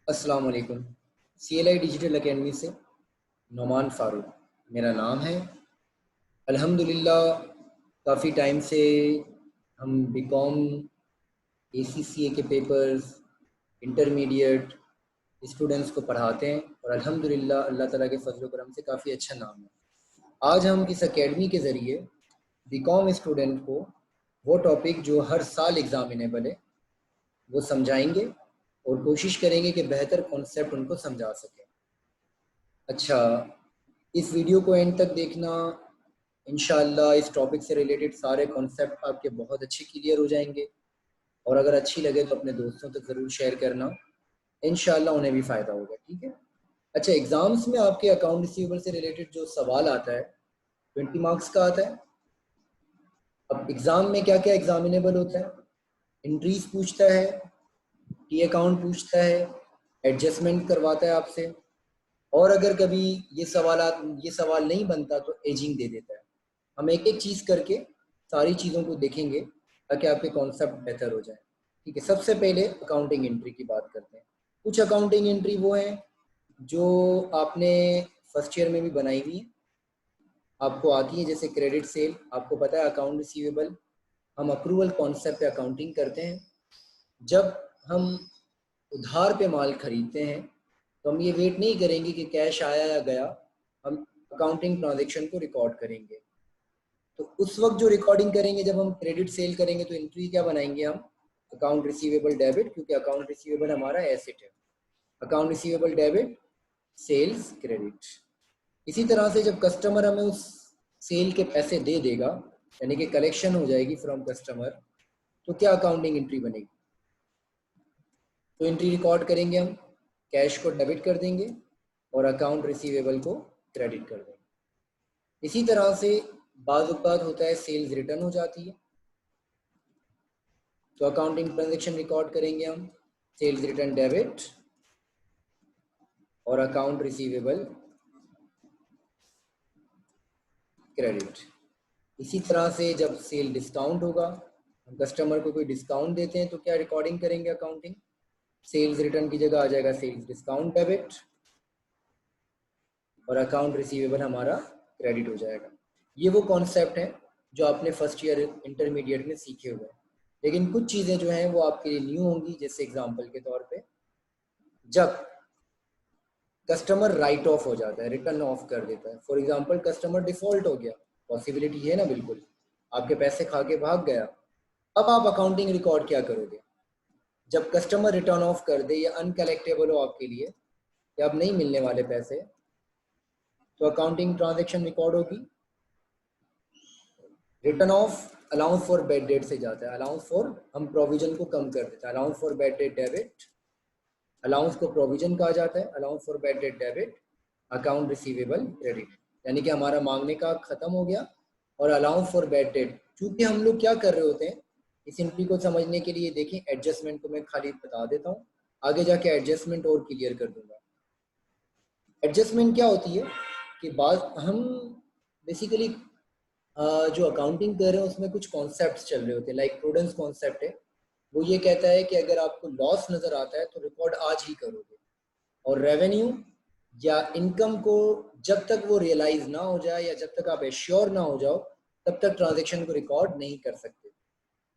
अस्सलाम वालेकुम। CLI digital academy से नोमान फ़ारूक मेरा नाम है। अल्हम्दुलिल्लाह काफ़ी टाइम से हम बीकॉम ACCA के पेपर्स इंटरमीडिएट स्टूडेंट्स को पढ़ाते हैं और अल्हम्दुलिल्लाह अल्लाह ताला के फजल करम से काफ़ी अच्छा नाम है। आज हम इस एकेडमी के ज़रिए बीकॉम स्टूडेंट को वो टॉपिक जो हर साल एग्ज़ामिनेबल है वो समझाएंगे और कोशिश करेंगे कि बेहतर कॉन्सेप्ट उनको समझा सकें। अच्छा, इस वीडियो को एंड तक देखना। इंशाअल्लाह इस टॉपिक से रिलेटेड सारे कॉन्सेप्ट आपके बहुत अच्छे क्लियर हो जाएंगे और अगर अच्छी लगे तो अपने दोस्तों तक ज़रूर शेयर करना। इंशाअल्लाह उन्हें भी फ़ायदा होगा। ठीक है। अच्छा, एग्ज़ाम्स में आपके अकाउंट रिसीवेबल से रिलेटेड जो सवाल आता है 20 मार्क्स का आता है। अब एग्ज़ाम में क्या क्या एग्जामिनेबल होता है? एंट्रीज पूछता है, टी अकाउंट पूछता है, एडजस्टमेंट करवाता है आपसे, और अगर कभी ये सवाल नहीं बनता तो एजिंग दे देता है। हम एक एक चीज़ करके सारी चीज़ों को देखेंगे ताकि आपके कॉन्सेप्ट बेहतर हो जाए। ठीक है। सबसे पहले अकाउंटिंग एंट्री की बात करते हैं। कुछ अकाउंटिंग एंट्री वो हैं जो आपने फर्स्ट ईयर में भी बनाई हुई है, आपको आती है, जैसे क्रेडिट सेल। आपको पता है अकाउंट रिसीवेबल हम अप्रूवल कॉन्सेप्ट पे अकाउंटिंग करते हैं। जब हम उधार पे माल खरीदते हैं तो हम ये वेट नहीं करेंगे कि कैश आया या गया, हम अकाउंटिंग ट्रांजैक्शन को रिकॉर्ड करेंगे। तो उस वक्त जो रिकॉर्डिंग करेंगे, जब हम क्रेडिट सेल करेंगे तो एंट्री क्या बनाएंगे हम? अकाउंट रिसीवेबल डेबिट, क्योंकि अकाउंट रिसीवेबल हमारा एसेट है। Account receivable debit, sales credit. इसी तरह से जब कस्टमर हमें उस सेल के पैसे दे देगा, यानी कि कलेक्शन हो जाएगी फ्रॉम कस्टमर, तो क्या अकाउंटिंग एंट्री बनेगी? तो एंट्री रिकॉर्ड करेंगे हम, कैश को डेबिट कर देंगे और अकाउंट रिसीवेबल को क्रेडिट कर देंगे। इसी तरह से बाज़ औक़ात होता है सेल्स रिटर्न हो जाती है, तो अकाउंटिंग ट्रांजैक्शन रिकॉर्ड करेंगे हम, सेल्स रिटर्न डेबिट और अकाउंट रिसीवेबल क्रेडिट। इसी तरह से जब सेल डिस्काउंट होगा, हम कस्टमर को कोई डिस्काउंट देते हैं तो क्या रिकॉर्डिंग करेंगे अकाउंटिंग? सेल्स रिटर्न की जगह आ जाएगा सेल्स डिस्काउंट डेबिट और अकाउंट रिसीवेबल हमारा क्रेडिट हो जाएगा। ये वो कॉन्सेप्ट है जो आपने फर्स्ट ईयर इंटरमीडिएट में सीखे हुए हैं, लेकिन कुछ चीज़ें जो हैं वो आपके लिए न्यू होंगी। जैसे एग्जांपल के तौर पे, जब कस्टमर राइट ऑफ हो जाता है, रिटर्न ऑफ कर देता है, फॉर एग्जांपल कस्टमर डिफॉल्ट हो गया, पॉसिबिलिटी है ना, बिल्कुल आपके पैसे खा के भाग गया, अब आप अकाउंटिंग रिकॉर्ड क्या करोगे? जब कस्टमर रिटर्न ऑफ कर दे या अनकलेक्टेबल हो आपके लिए, या अब नहीं मिलने वाले पैसे, तो अकाउंटिंग ट्रांजैक्शन रिकॉर्ड होगी। Return of allowance for bad debt से जाता है, अलाउंस फॉर, हम प्रोविजन को कम कर देते हैं, allowance for bad debt debit, allowance को प्रोविजन कहा जाता है, allowance for bad debt debit, account receivable credit. यानी कि हमारा मांगने का खत्म हो गया और अलाउंस फॉर बैड डेट। चूंकि हम लोग क्या कर रहे होते हैं, इस एंट्री को समझने के लिए देखें, एडजस्टमेंट को मैं खाली बता देता हूँ, आगे जाके एडजस्टमेंट और क्लियर कर दूंगा। एडजस्टमेंट क्या होती है कि बाद हम बेसिकली जो अकाउंटिंग कर रहे हैं उसमें कुछ कॉन्सेप्ट्स चल रहे होते हैं, लाइक प्रूडेंस कॉन्सेप्ट है। वो ये कहता है कि अगर आपको लॉस नज़र आता है तो रिकॉर्ड आज ही करोगे, और रेवेन्यू या इनकम को जब तक वो रियलाइज ना हो जाए या जब तक आप एश्योर ना हो जाओ तब तक ट्रांजेक्शन को रिकॉर्ड नहीं कर सकते।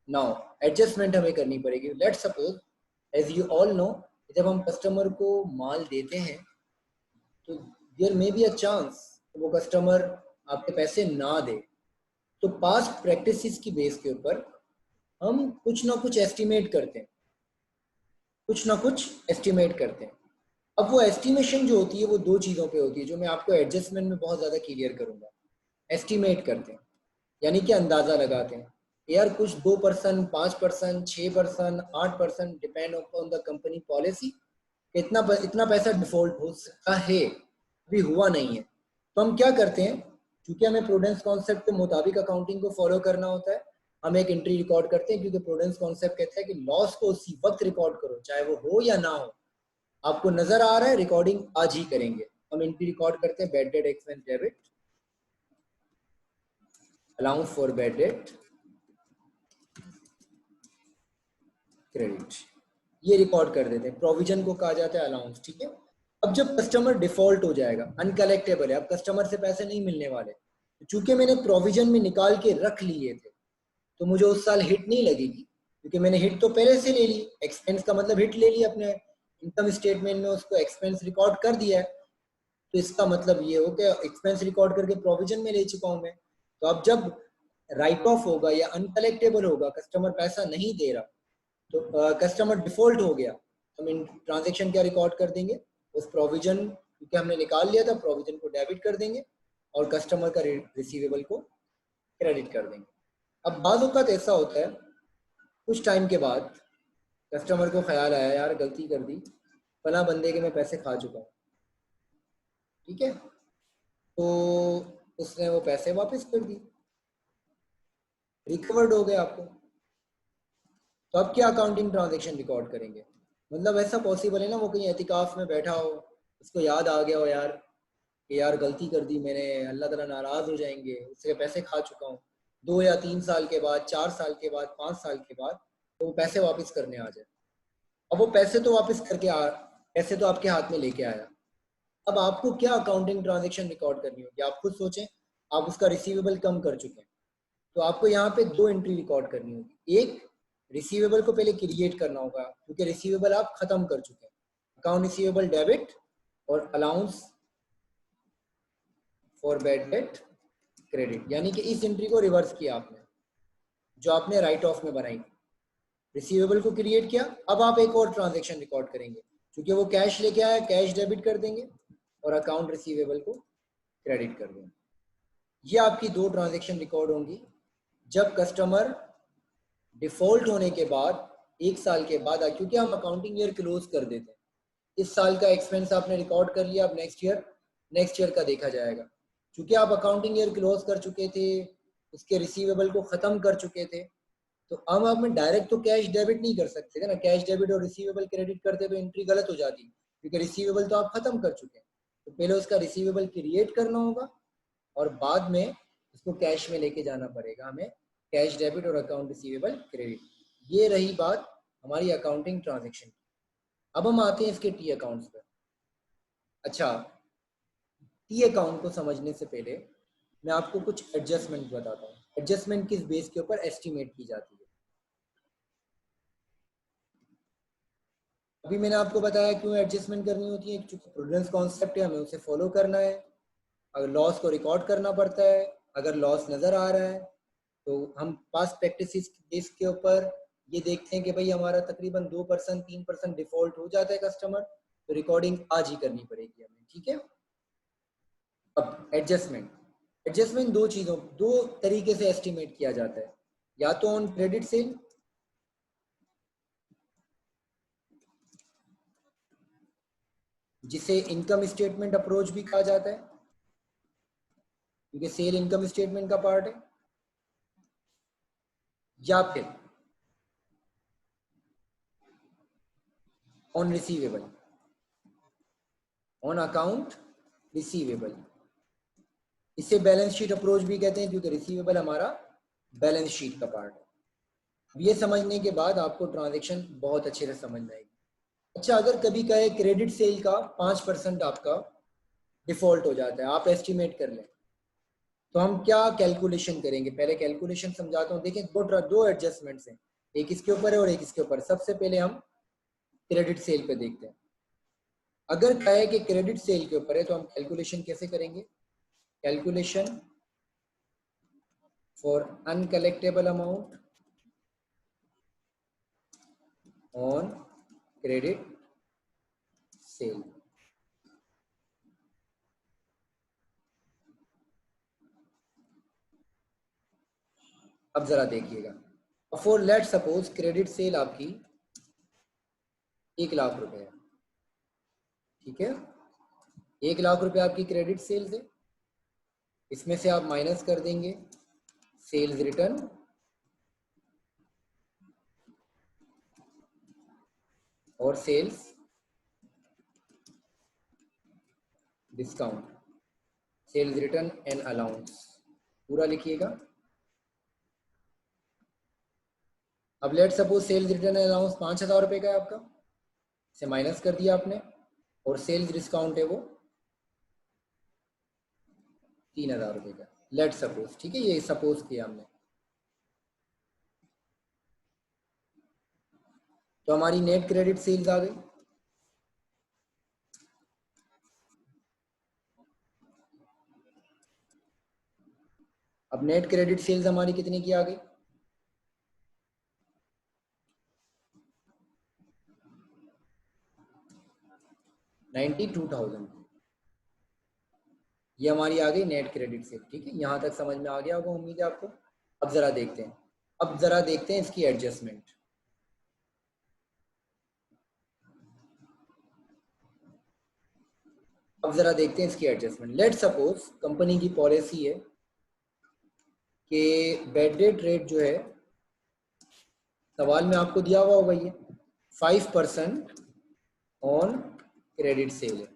नाउ एडजस्टमेंट हमें करनी पड़ेगी। Let suppose, as you all know, जब हम कस्टमर को माल देते हैं तो there may be a chance वो कस्टमर आपके पैसे ना दे। तो पास्ट प्रैक्टिसेस की बेस के ऊपर हम कुछ ना कुछ एस्टिमेट करते हैं, कुछ ना कुछ एस्टिमेट करते हैं। अब वो एस्टिमेशन जो होती है वो दो चीज़ों पे होती है, जो मैं आपको एडजस्टमेंट में बहुत ज़्यादा क्लियर करूंगा। एस्टिमेट करते हैं यानी कि अंदाज़ा लगाते हैं, यार कुछ 2%, 5%, 6%, 8%, depend on the company policy, इतना पैसा डिफॉल्ट हो सकता है, अभी हुआ नहीं है। तो हम क्या करते हैं, क्योंकि हमें प्रूडेंस कॉन्सेप्ट के मुताबिक अकाउंटिंग को फॉलो करना होता है, हम एक एंट्री रिकॉर्ड करते हैं, क्योंकि प्रूडेंस कॉन्सेप्ट कहता है कि लॉस को उसी वक्त रिकॉर्ड करो, चाहे वो हो या ना हो। आपको नजर आ रहा है, रिकॉर्डिंग आज ही करेंगे। हम एंट्री रिकॉर्ड करते हैं, bad debt expense debit, allowance for bad debt credit. ये रिकॉर्ड कर देते हैं। प्रोविजन को कहा जाता है अलाउंस, ठीक है। अब जब कस्टमर डिफॉल्ट हो जाएगा, अनकलेक्टेबल है, अब कस्टमर से पैसे नहीं मिलने वाले, चूंकि मैंने प्रोविजन में निकाल के रख लिए थे तो मुझे उस साल हिट नहीं लगेगी, क्योंकि मैंने हिट तो पहले से ले ली। एक्सपेंस का मतलब हिट ले ली, अपने इनकम स्टेटमेंट में उसको एक्सपेंस रिकॉर्ड कर दिया है, तो इसका मतलब ये हो कि एक्सपेंस रिकॉर्ड करके प्रोविजन में ले चुका हूं मैं। तो अब जब राइट ऑफ होगा या अनकलेक्टेबल होगा, कस्टमर पैसा नहीं दे रहा, तो कस्टमर डिफॉल्ट हो गया, हम इन ट्रांजेक्शन क्या रिकॉर्ड कर देंगे, उस प्रोविजन, क्योंकि हमने निकाल लिया था, प्रोविजन को डेबिट कर देंगे और कस्टमर का रिसीवेबल को क्रेडिट कर देंगे। अब बाज़ औक़ात ऐसा होता है, कुछ टाइम के बाद कस्टमर को ख्याल आया यार गलती कर दी, फला बंदे के मैं पैसे खा चुका हूँ, ठीक है, तो उसने वो पैसे वापस कर दिए, रिकवर्ड हो गए आपको। तो अब क्या अकाउंटिंग ट्रांजेक्शन रिकॉर्ड करेंगे? मतलब ऐसा पॉसिबल है ना, वो कहीं एतिकाफ में बैठा हो, उसको याद आ गया हो यार कि यार गलती कर दी मैंने, अल्लाह ताला नाराज़ हो जाएंगे, उसके पैसे खा चुका हूँ, 2 या 3 साल के बाद, 4 साल के बाद, 5 साल के बाद तो वो पैसे वापस करने आ जाए। अब वो पैसे तो वापस करके पैसे तो आपके हाथ में लेके आया, अब आपको क्या अकाउंटिंग ट्रांजेक्शन रिकॉर्ड करनी होगी? आप खुद सोचें। आप उसका रिसीवेबल कम कर चुके हैं, तो आपको यहाँ पे 2 एंट्री रिकॉर्ड करनी होगी। एक, रिसीवेबल को पहले क्रिएट करना होगा, क्योंकि रिसीवेबल आप खत्म कर चुके हैं, अकाउंट रिसीवेबल डेबिट और allowance for bad debt credit, यानी कि इस एंट्री को रिवर्स किया आपने, जो आपने राइट ऑफ में बनाई थी। रिसीवेबल को क्रिएट किया, अब आप एक और ट्रांजेक्शन रिकॉर्ड करेंगे, क्योंकि वो कैश लेके आया, कैश डेबिट कर देंगे और अकाउंट रिसीवेबल को क्रेडिट कर देंगे। ये आपकी 2 ट्रांजेक्शन रिकॉर्ड होंगी जब कस्टमर डिफॉल्ट होने के बाद 1 साल के बाद, क्योंकि हम अकाउंटिंग ईयर क्लोज कर देते हैं, इस साल का एक्सपेंस आपने रिकॉर्ड कर लिया, अब नेक्स्ट ईयर का देखा जाएगा। क्योंकि आप अकाउंटिंग ईयर क्लोज कर चुके थे, उसके रिसीवेबल को ख़त्म कर चुके थे, तो अब आप में डायरेक्ट तो कैश डेबिट नहीं कर सकते थे ना, कैश डेबिट और रिसीवेबल क्रेडिट करते तो एंट्री गलत हो जाती, क्योंकि रिसीवेबल तो आप ख़त्म कर चुके हैं। तो पहले उसका रिसीवेबल क्रिएट करना होगा और बाद में उसको कैश में लेके जाना पड़ेगा हमें, कैश डेबिट और अकाउंट रिसीवेबल क्रेडिट। ये रही बात हमारी अकाउंटिंग ट्रांजेक्शन की। अब हम आते हैं इसके टी अकाउंट्स पर। अच्छा, टी अकाउंट को समझने से पहले मैं आपको कुछ एडजस्टमेंट बताता हूँ। एडजस्टमेंट किस बेस के ऊपर एस्टिमेट की जाती है। अभी मैंने आपको बताया क्यों एडजस्टमेंट करनी होती है, क्योंकि प्रूडेंस कॉन्सेप्ट है, हमें उसे फॉलो करना है। अगर लॉस को रिकॉर्ड करना पड़ता है, अगर लॉस नज़र आ रहा है तो हम पास्ट प्रैक्टिस बेस के ऊपर ये देखते हैं कि भाई हमारा तकरीबन 2% 3% डिफॉल्ट हो जाता है कस्टमर, तो रिकॉर्डिंग आज ही करनी पड़ेगी हमें, ठीक है। अब एडजस्टमेंट दो तरीके से एस्टिमेट किया जाता है, या तो ऑन क्रेडिट सेल, जिसे इनकम स्टेटमेंट अप्रोच भी कहा जाता है, क्योंकि सेल इनकम स्टेटमेंट का पार्ट है, या फिर on receivable, on account receivable. इसे बैलेंस शीट अप्रोच भी कहते हैं, क्योंकि रिसीवेबल हमारा बैलेंस शीट का पार्ट है। अब ये समझने के बाद आपको ट्रांजैक्शन बहुत अच्छे से समझ में आएगी। अच्छा, अगर कभी कहे क्रेडिट सेल का 5% आपका डिफॉल्ट हो जाता है, आप एस्टिमेट कर लें, तो हम क्या कैलकुलेशन करेंगे? पहले कैलकुलेशन समझाता हूँ। देखिए, दो एडजस्टमेंट्स हैं, एक इसके ऊपर है और एक इसके ऊपर। सबसे पहले हम क्रेडिट सेल पे देखते हैं। अगर कहे कि क्रेडिट सेल के ऊपर है तो हम कैलकुलेशन कैसे करेंगे? Calculation for uncollectible amount on credit sale. अब जरा देखिएगा, for let suppose credit sale आपकी 1 लाख रुपए है, ठीक है। 1 लाख रुपए आपकी क्रेडिट सेल्स है, इसमें से आप माइनस कर देंगे सेल्स रिटर्न और sales discount, sales return and allowance, पूरा लिखिएगा। अब let suppose sales return and allowance 5,000 रुपए का है आपका, से माइनस कर दिया आपने, और सेल्स डिस्काउंट है वो 3,000 रुपये का, लेट सपोज, ठीक है, ये सपोज किया हमने। तो हमारी नेट क्रेडिट सेल्स आ गई। अब नेट क्रेडिट सेल्स हमारी कितने की आ गई? 92,000। ये हमारी आ गई नेट क्रेडिट सेल, ठीक है, यहाँ तक समझ में आ गया होगा उम्मीद है आपको। अब ज़रा देखते हैं, अब ज़रा देखते हैं इसकी एडजस्टमेंट। अब ज़रा देखते हैं इसकी एडजस्टमेंट। लेट सपोज कंपनी की पॉलिसी है कि बैड डेट रेट जो है, सवाल में आपको दिया हुआ होगा ये 5% ऑन क्रेडिट सेल है,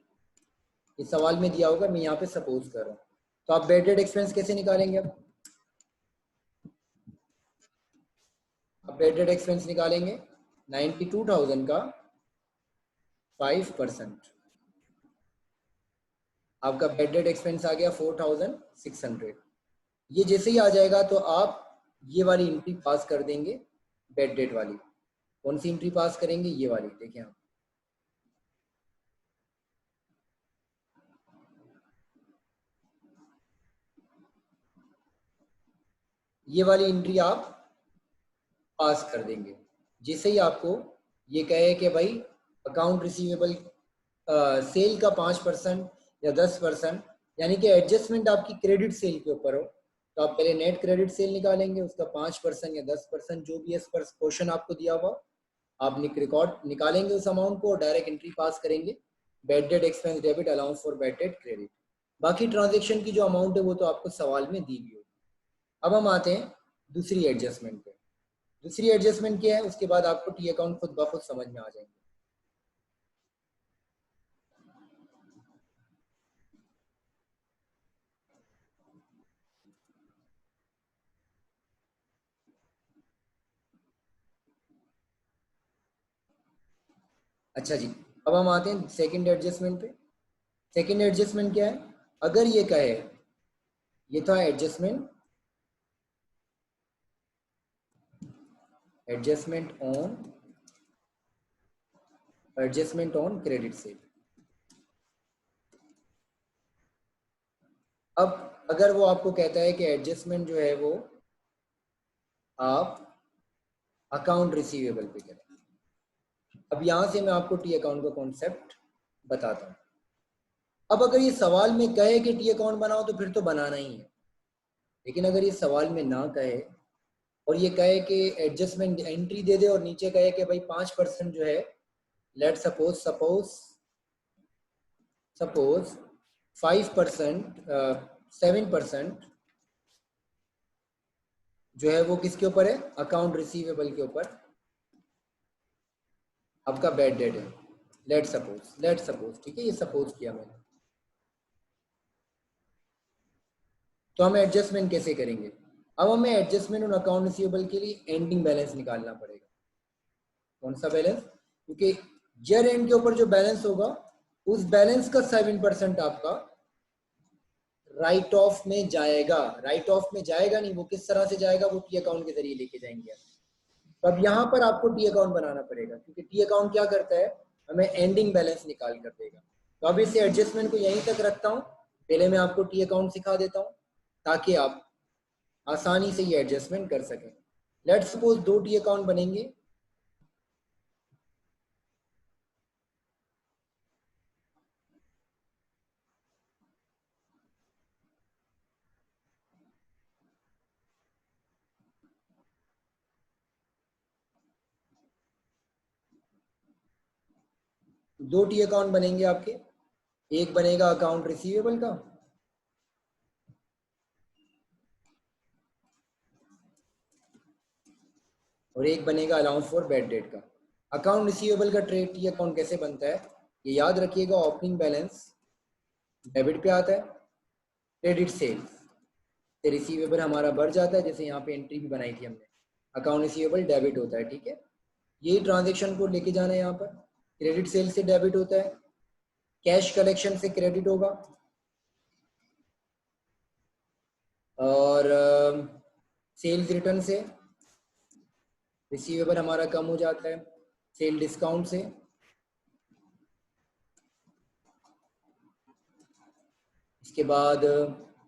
ये सवाल में दिया होगा, मैं यहाँ पे सपोज कर रहा हूँ। तो आप बैड डेट एक्सपेंस कैसे निकालेंगे? अब बैड डेट एक्सपेंस निकालेंगे 92,000 का 5%, आपका बैड डेट एक्सपेंस आ गया 4,600। ये जैसे ही आ जाएगा तो आप ये वाली एंट्री पास कर देंगे, बैड डेट वाली। कौन सी एंट्री पास करेंगे? ये वाली, देखिए आप, ये वाली एंट्री आप पास कर देंगे। जैसे ही आपको ये कहे कि भाई अकाउंट रिसीवेबल सेल का 5% या 10%, यानी कि एडजस्टमेंट आपकी क्रेडिट सेल के ऊपर हो, तो आप पहले नेट क्रेडिट सेल निकालेंगे, उसका 5% या 10% जो भी इस पर क्वेश्चन आपको दिया हुआ, आप रिकॉर्ड निकालेंगे उस अमाउंट को और डायरेक्ट एंट्री पास करेंगे, bad debt expense debit allowance for bad debt credit. बाकी ट्रांजेक्शन की जो अमाउंट है वो तो आपको सवाल में दी गई होगी। अब हम आते हैं दूसरी एडजस्टमेंट पे। दूसरी एडजस्टमेंट क्या है, उसके बाद आपको टी अकाउंट खुद ब खुद समझ में आ जाएंगे। अच्छा जी, अब हम आते हैं सेकंड एडजस्टमेंट पे। सेकंड एडजस्टमेंट क्या है? अगर ये कहे, ये था adjustment, adjustment on credit sale. अब अगर वो आपको कहता है कि एडजस्टमेंट जो है वो आप अकाउंट रिसीवेबल पे करें। अब यहां से मैं आपको टी अकाउंट का कॉन्सेप्ट बताता हूं। अब अगर ये सवाल में कहे कि टी अकाउंट बनाओ तो फिर तो बनाना ही है, लेकिन अगर ये सवाल में ना कहे और ये कहे कि एडजस्टमेंट एंट्री दे दे और नीचे कहे कि भाई 5% जो है, लेट सपोज 5%, 7% जो है वो किसके ऊपर है? अकाउंट रिसीवेबल के ऊपर आपका बैड डेट है। लेट सपोज, ठीक है, ये सपोज किया मैंने। तो हम एडजस्टमेंट कैसे करेंगे? अब हमें एडजस्टमेंट और अकाउंट रिसीवेबल के लिए एंडिंग बैलेंस निकालना पड़ेगा। कौन सा बैलेंस? क्योंकि ईयर एंड के ऊपर जो बैलेंस होगा उस बैलेंस का 7% आपका राइट ऑफ में जाएगा। राइट ऑफ में जाएगा नहीं, वो किस तरह से जाएगा? वो टी अकाउंट के जरिए लेके जाएंगे। तो अब यहाँ पर आपको टी अकाउंट बनाना पड़ेगा, क्योंकि टी अकाउंट क्या करता है? हमें एंडिंग बैलेंस निकाल कर देगा। तो अब इस एडजस्टमेंट को यहीं तक रखता हूँ, पहले मैं आपको टी अकाउंट सिखा देता हूँ ताकि आप आसानी से ये एडजस्टमेंट कर सकें। लेट्स सपोज 2 टी अकाउंट बनेंगे। दो टी अकाउंट बनेंगे आपके, एक बनेगा अकाउंट रिसीवेबल का और एक बनेगा अलाउंस फॉर बैड डेट का। अकाउंट रिसीवेबल का ट्रेड टी अकाउंट कैसे बनता है ये याद रखिएगा। ओपनिंग बैलेंस डेबिट पे आता है, क्रेडिट सेल्स से रिसीवेबल हमारा बढ़ जाता है, जैसे यहाँ पे एंट्री भी बनाई थी हमने, अकाउंट रिसीवेबल डेबिट होता है, ठीक है। यही ट्रांजेक्शन को लेके जाना है यहाँ पर। क्रेडिट सेल से डेबिट होता है, कैश कलेक्शन से क्रेडिट होगा, और सेल्स रिटर्न से रिसीवेबल हमारा कम हो जाता है, सेल डिस्काउंट से, इसके बाद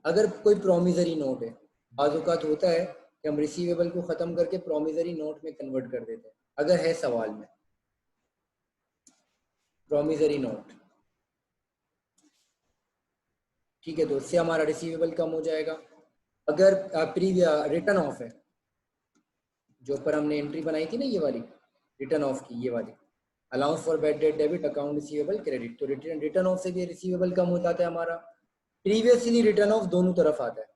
अगर कोई प्रोमिजरी नोट है, बाज़ औक़ात होता है कि हम रिसीवेबल को ख़त्म करके प्रोमिजरी नोट में कन्वर्ट कर देते हैं, अगर है सवाल में प्रोमिजरी नोट, ठीक है, तो उससे हमारा रिसीवेबल कम हो जाएगा। अगर प्रीवियस रिटर्न ऑफ है, जो ऊपर हमने एंट्री बनाई थी ना ये वाली रिटर्न ऑफ की, ये वाली allowance for bad debt debit account receivable credit, तो रिटर्न ऑफ से भी रिसीवेबल कम हो जाता है हमारा। प्रीवियसली रिटर्न ऑफ दोनों तरफ आता है,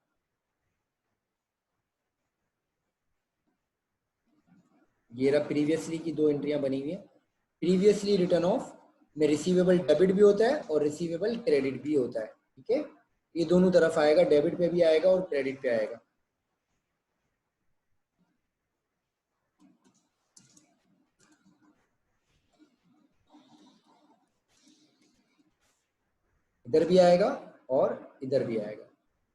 ये रहा प्रीवियसली की दो एंट्रियां बनी हुई है। प्रीवियसली रिटर्न ऑफ में रिसीवेबल डेबिट भी होता है और रिसीवेबल क्रेडिट भी होता है, ठीक है, ये दोनों तरफ आएगा, डेबिट पे भी आएगा और क्रेडिट पे आएगा। इधर भी आएगा और इधर भी आएगा।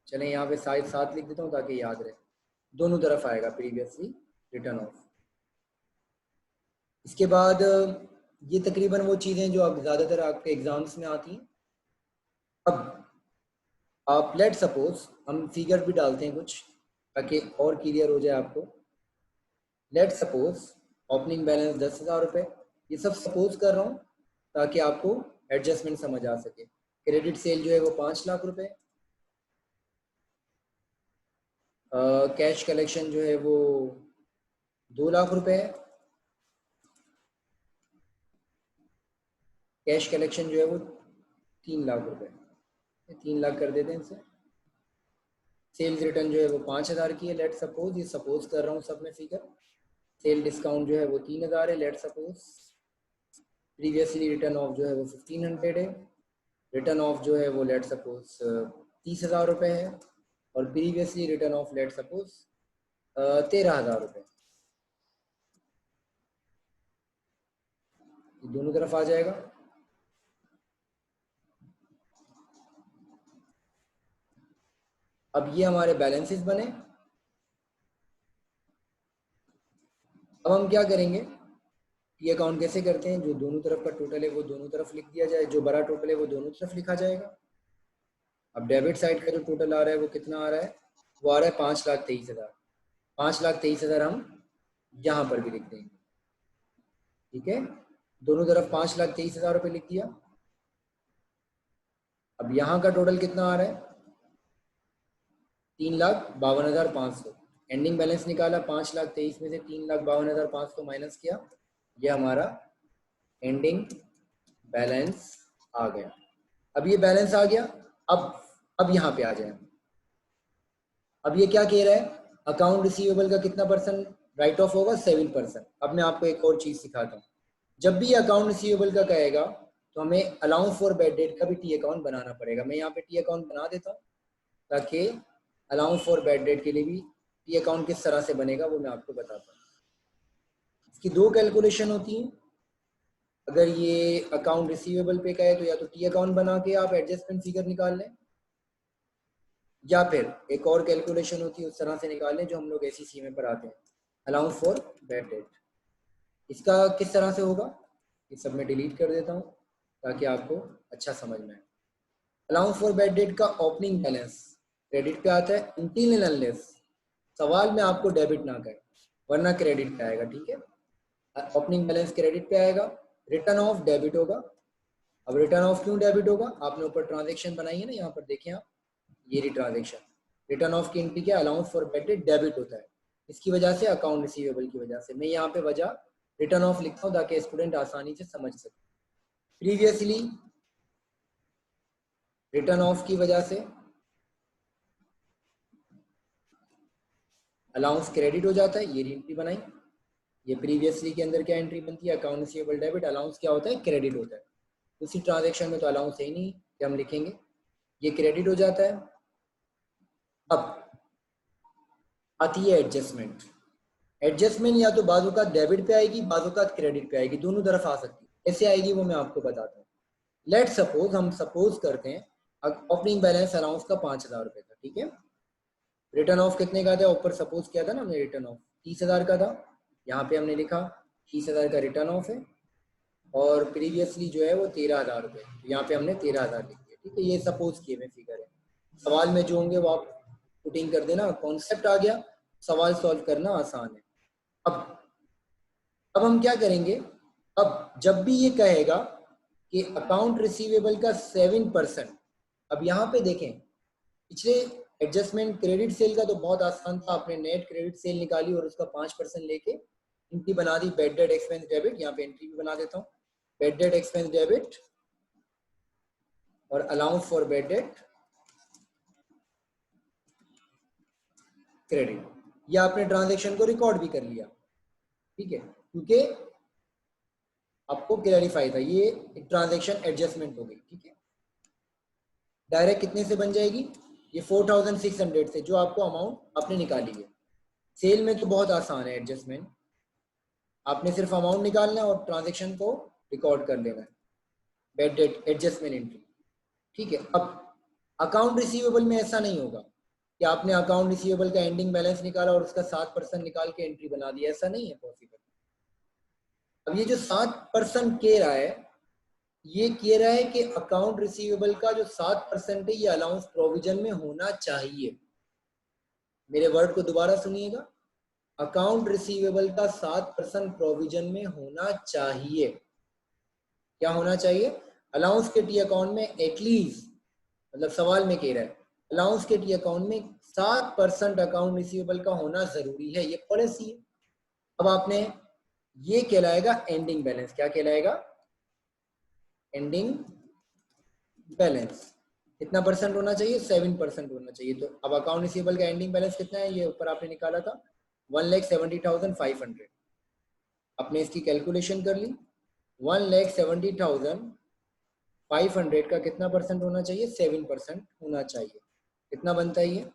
चलें यहाँ पे साथ साथ लिख देता हूँ ताकि याद रहे, दोनों तरफ आएगा प्रीवियसली रिटर्न ऑफ। इसके बाद ये तकरीबन वो चीज़ें जो अब ज़्यादातर आपके एग्जाम्स में आती हैं। अब आप लेट सपोज हम फिगर भी डालते हैं कुछ ताकि और क्लियर हो जाए आपको। लेट सपोज ओपनिंग बैलेंस 10,000 रुपये, ये सब सपोज कर रहा हूँ ताकि आपको एडजस्टमेंट समझ आ सके। क्रेडिट सेल जो है वो 5 लाख रुपए, कैश कलेक्शन जो है वो 2 लाख रुपए है, कैश कलेक्शन जो है वो 3 लाख रुपए, 3 लाख कर देते हैं इनसे। सेल्स रिटर्न जो है वो 5,000 की है, लेट सपोज, ये सपोज कर रहा हूँ सब में फिगर। सेल डिस्काउंट जो है वो 3,000 है, let suppose. Previously return of जो है वो 1,500 है, रिटर्न ऑफ जो है वो लेट सपोज 30,000 रुपये है, और previously return of let suppose 13,000 रुपये, दोनों तरफ आ जाएगा। अब ये हमारे बैलेंसेस बने। अब हम क्या करेंगे, ये अकाउंट कैसे करते हैं, जो दोनों तरफ का टोटल है वो दोनों तरफ लिख दिया जाए, जो बड़ा टोटल है वो दोनों तरफ लिखा जाएगा। अब डेबिट साइड का जो टोटल आ रहा है वो कितना आ रहा है, वो आ रहा है 5,23,000। 5,23,000 हम यहाँ पर भी लिख देंगे, ठीक है, दोनों तरफ 5,23,000 रुपये लिख दिया। अब यहाँ का टोटल कितना आ रहा है, 3,52,500। एंडिंग बैलेंस निकाला, 5,23,000 में से 3,52,500 माइनस किया, ये हमारा एंडिंग बैलेंस आ गया। अब ये बैलेंस आ गया। अब यहाँ पे आ जाए, अब ये क्या कह रहा है, अकाउंट रिसीवेबल का कितना परसेंट राइट ऑफ होगा, 7%। अब मैं आपको एक और चीज़ सिखाता हूँ, जब भी अकाउंट रिसीवेबल का कहेगा तो हमें अलाउंस फॉर बैड डेट का भी टी अकाउंट बनाना पड़ेगा। मैं यहाँ पे टी अकाउंट बना देता हूँ ताकि अलाउंस फॉर बैड डेट के लिए भी टी अकाउंट किस तरह से बनेगा वो मैं आपको बताता हूँ। इसकी दो कैलकुलेशन होती हैं। अगर ये अकाउंट रिसीवेबल पे का है तो या तो टी अकाउंट बना के आप एडजस्टमेंट फिगर निकाल लें, या फिर एक और कैलकुलेशन होती है उस तरह से निकाल लें जो हम लोग एसईसी में पढ़ाते हैं, अलाउंस फॉर बैड डेट। इसका किस तरह से होगा, ये सब मैं डिलीट कर देता हूँ ताकि आपको अच्छा समझ में आए। अलाउंस फॉर बैड डेट का ओपनिंग बैलेंस क्रेडिट पे आता है अनटिल एंड अनलेस सवाल में आपको डेबिट ना कहे, वरना क्रेडिट पे आएगा, ठीक है। ओपनिंग बैलेंस क्रेडिट पे आएगा, रिटर्न ऑफ डेबिट होगा। अब रिटर्न ऑफ क्यों डेबिट होगा, आपने ऊपर ट्रांजेक्शन बनाई है ना, यहाँ पर देखें आप, ये रही ट्रांजेक्शन। रिटर्न ऑफ की एंट्री क्या, allowance for bad debt debit होता है, इसकी वजह से अकाउंट रिसीवेबल की वजह से। मैं यहाँ पे वजह रिटर्न ऑफ लिखता हूँ ताकि स्टूडेंट आसानी से समझ सके। प्रीवियसली रिटर्न ऑफ की वजह से अलाउंस क्रेडिट हो जाता है, ये एंट्री बनाई। ये प्रीवियसली के अंदर क्या एंट्री बनती है, अकाउंट रिसीवेबल डेबिट, अलाउंस क्या होता है, क्रेडिट होता है। उसी ट्रांजेक्शन में तो अलाउंस है ही नहीं कि हम लिखेंगे, ये क्रेडिट हो जाता है। अब आती है एडजस्टमेंट। एडजस्टमेंट या तो बाजू का डेबिट पे आएगी, बाजू का क्रेडिट पे आएगी, दोनों तरफ आ सकती है। कैसे आएगी वो मैं आपको बताता हूँ। लेट सपोज, हम सपोज करते हैं ओपनिंग बैलेंस अलाउंस का 5,000 रुपये था, ठीक है। रिटर्न ऑफ कितने का था, ऊपर सपोज किया था ना हमने, रिटर्न ऑफ 30,000 का था। यहाँ पे हमने लिखा 30,000 का रिटर्न ऑफ है, और प्रीवियसली जो है वो 13,000 रुपये, तो यहाँ पे हमने 13,000 लिख दिया, ठीक है। ये सपोज किए हुए फिगर है। सवाल में जो होंगे वो आप पुटिंग कर देना, कॉन्सेप्ट आ गया, सवाल सॉल्व करना आसान है। अब हम क्या करेंगे, अब जब भी ये कहेगा कि अकाउंट रिसीवेबल का 7%, अब यहाँ पे देखें, पिछले एडजस्टमेंट क्रेडिट सेल का तो बहुत आसान था, आपने नेट क्रेडिट सेल निकाली और उसका 5% लेके एंट्री बना दी, बैड डेट एक्सपेंस डेबिट। यहाँ पे एंट्री भी बना देता हूँ, बैड डेट एक्सपेंस डेबिट और allowance for bad debt credit. या आपने ट्रांजैक्शन को रिकॉर्ड भी कर लिया, ठीक है, क्योंकि आपको क्लैरिफाई था, ये ट्रांजैक्शन एडजस्टमेंट हो गई, ठीक है। डायरेक्ट कितने से बन जाएगी, ये 4,600 से, जो आपको अमाउंट आपने निकाली है। सेल में तो बहुत आसान है एडजस्टमेंट, आपने सिर्फ अमाउंट निकालना है और ट्रांजैक्शन को रिकॉर्ड कर लेना है, बैड डेट एडजस्टमेंट एंट्री, ठीक है। अब अकाउंट रिसीवेबल में ऐसा नहीं होगा कि आपने अकाउंट रिसीवेबल का एंडिंग बैलेंस निकाला और उसका 7% निकाल के एंट्री बना दी, ऐसा नहीं है पॉसिबल। अब ये जो 7% कह रहा है, ये कह रहा है कि अकाउंट रिसीवेबल का जो 7% है ये अलाउंस प्रोविजन में होना चाहिए। मेरे वर्ड को दोबारा सुनिएगा, अकाउंट रिसीवेबल का 7% प्रोविजन में होना चाहिए। क्या होना चाहिए, अलाउंस के टी अकाउंट में एटलीस्ट, मतलब सवाल में कह रहा है अलाउंस के टी अकाउंट में 7% अकाउंट रिसीवेबल का होना जरूरी है, ये पॉलिसी है। अब आपने ये कहलाएगा एंडिंग बैलेंस, क्या कहलाएगा, एंडिंग बैलेंस। कितना परसेंट होना चाहिए, 7% होना चाहिए। तो अब अकाउंट रिसीवेबल का एंडिंग बैलेंस कितना है, ये ऊपर आपने निकाला था 1,70,500। आपने इसकी कैलकुलेशन कर ली, 1,70,500 का कितना परसेंट होना चाहिए, 7% होना चाहिए। कितना बनता है ये,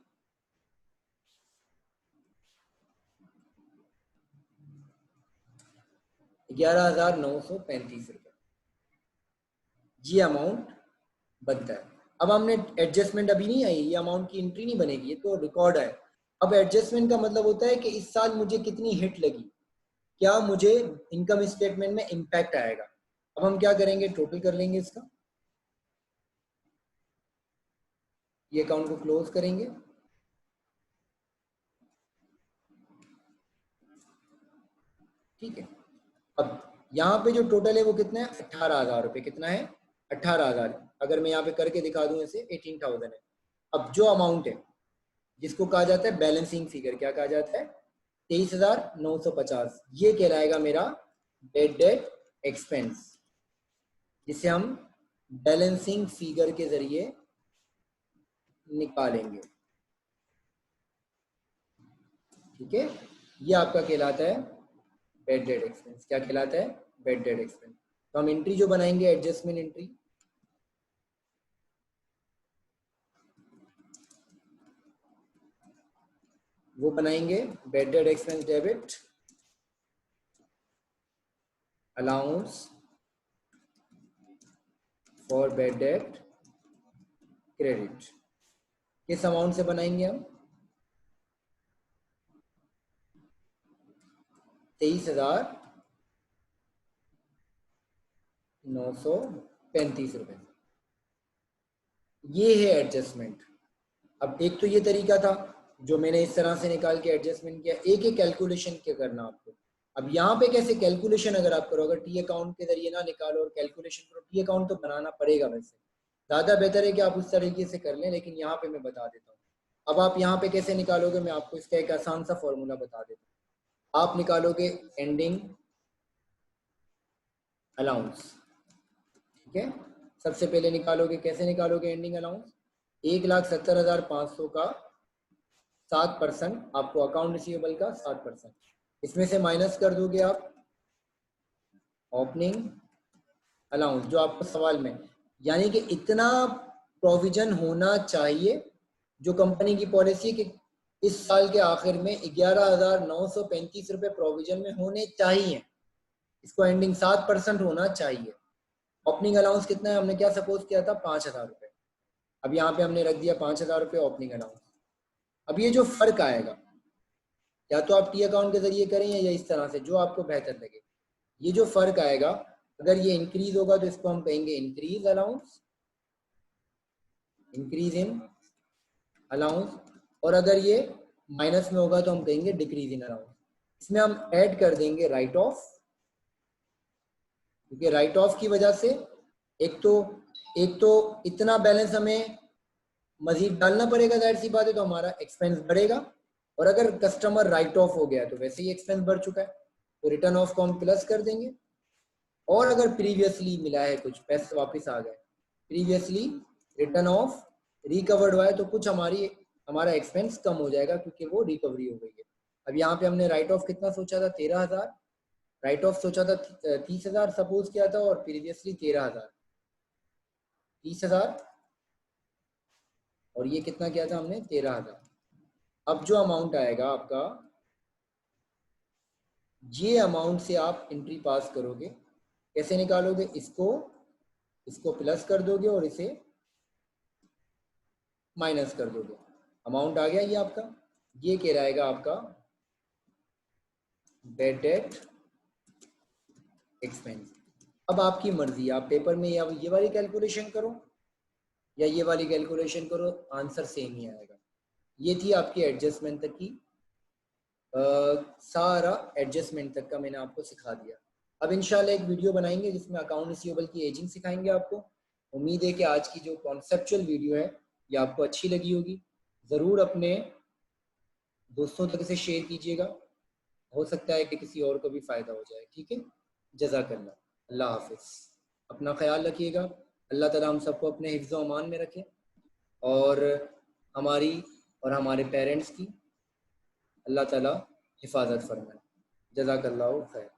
11,935 रुपये, ये अमाउंट बनता है। अब हमने एडजस्टमेंट अभी नहीं आई, ये अमाउंट की एंट्री नहीं बनेगी, ये तो रिकॉर्ड है। अब एडजस्टमेंट का मतलब होता है कि इस साल मुझे कितनी हिट लगी, क्या मुझे इनकम स्टेटमेंट में इंपैक्ट आएगा। अब हम क्या करेंगे, टोटल कर लेंगे इसका, ये अकाउंट को क्लोज करेंगे, ठीक है। अब यहाँ पे जो टोटल है वो कितना है, 18,000 रुपये। कितना है, 18,000। अगर मैं यहाँ पे करके दिखा दूं ऐसे, 18,000 है। अब जो अमाउंट है जिसको कहा जाता है बैलेंसिंग फिगर, क्या कहा जाता है, 23,950, ये कहलाएगा मेरा बैड डेट एक्सपेंस, जिसे हम बैलेंसिंग फिगर के जरिए निकालेंगे, ठीक है। ये आपका कहलाता है बैड डेट एक्सपेंस। क्या कहलाता है, बैड डेट एक्सपेंस। तो हम एंट्री जो बनाएंगे, एडजस्टमेंट एंट्री, वो बनाएंगे bad debt expense debit allowance for bad debt credit. किस अमाउंट से बनाएंगे हम, 23,935 रुपए। ये है एडजस्टमेंट। अब एक तो ये तरीका था जो मैंने इस तरह से निकाल के एडजस्टमेंट किया, एक एक कैलकुलेशन क्या करना आपको। अब यहाँ पे कैसे कैलकुलेशन अगर आप करो, अगर टी अकाउंट के जरिए ना निकालो और कैलकुलेशन करो, टी अकाउंट तो बनाना पड़ेगा, वैसे ज़्यादा बेहतर है कि आप उस तरीके से कर लें, लेकिन यहाँ पे मैं बता देता हूँ। अब आप यहाँ पे कैसे निकालोगे, मैं आपको इसका एक आसान सा फॉर्मूला बता देता हूँ। आप निकालोगे एंडिंग अलाउंस, ठीक है। सबसे पहले निकालोगे, कैसे निकालोगे एंडिंग अलाउंस, 1,70,500 का 7%, आपको अकाउंट रिसीवेबल का 7%, इसमें से माइनस कर दोगे आप ओपनिंग अलाउंस जो आपको सवाल में, यानी कि इतना प्रोविजन होना चाहिए, जो कंपनी की पॉलिसी कि इस साल के आखिर में 11,935 रुपए प्रोविजन में होने चाहिए। इसको एंडिंग 7% होना चाहिए। ओपनिंग अलाउंस कितना है, हमने क्या सपोज किया था, 5,000 रुपये। अब यहाँ पे हमने रख दिया 5,000 रुपये ओपनिंग अलाउंस। अब ये जो फर्क आएगा, या तो आप टी अकाउंट के जरिए करें या इस तरह से, जो आपको बेहतर लगे। ये जो फर्क आएगा, अगर ये इंक्रीज होगा तो इसको हम कहेंगे increase allowance, increase in allowance, और अगर ये माइनस में होगा तो हम कहेंगे डिक्रीज इन अलाउंस। इसमें हम ऐड कर देंगे राइट ऑफ, क्योंकि राइट ऑफ की वजह से एक तो इतना बैलेंस हमें मजीद डालना पड़ेगा, जाहिर सी बात है, तो हमारा एक्सपेंस बढ़ेगा। और अगर कस्टमर राइट ऑफ हो गया तो वैसे ही एक्सपेंस बढ़ चुका है, तो रिटर्न ऑफ को हम प्लस कर देंगे। और अगर प्रीवियसली मिला है, कुछ पैसे वापस आ गए, प्रीवियसली रिटर्न ऑफ रिकवर्ड हुआ है, तो कुछ हमारा एक्सपेंस कम हो जाएगा क्योंकि वो रिकवरी हो गई है। अब यहाँ पे हमने राइट ऑफ कितना सोचा था, 13,000। राइट ऑफ सोचा था 30,000 सपोज किया था, और प्रीवियसली 13,000, 30,000, और ये कितना किया था हमने, 13,000। अब जो अमाउंट आएगा आपका, ये अमाउंट से आप एंट्री पास करोगे। कैसे निकालोगे, इसको प्लस कर दोगे और इसे माइनस कर दोगे। अमाउंट आ गया ये आपका, ये कह रहेगा आपका बैड डेट एक्सपेंस। अब आपकी मर्जी, आप पेपर में या ये वाली कैलकुलेशन करो या ये वाली कैलकुलेशन करो, आंसर सेम ही आएगा। ये थी आपकी एडजस्टमेंट तक की, सारा एडजस्टमेंट तक का मैंने आपको सिखा दिया। अब इंशाल्लाह एक वीडियो बनाएंगे जिसमें अकाउंट रिसीवेबल की एजिंग सिखाएंगे आपको। उम्मीद है कि आज की जो कॉन्सेप्चुअल वीडियो है ये आपको अच्छी लगी होगी। ज़रूर अपने दोस्तों तक इसे शेयर कीजिएगा, हो सकता है कि किसी और को भी फ़ायदा हो जाए। ठीक है, जज़ाकल्लाह, अल्लाह हाफिज़। अपना ख्याल रखिएगा, अल्लाह ताला हम सबको अपने हिफ्ज़ व अमान में रखे, और हमारी और हमारे पेरेंट्स की अल्लाह ताला हिफाजत फरमाए। जज़ाकल्लाहु खैर।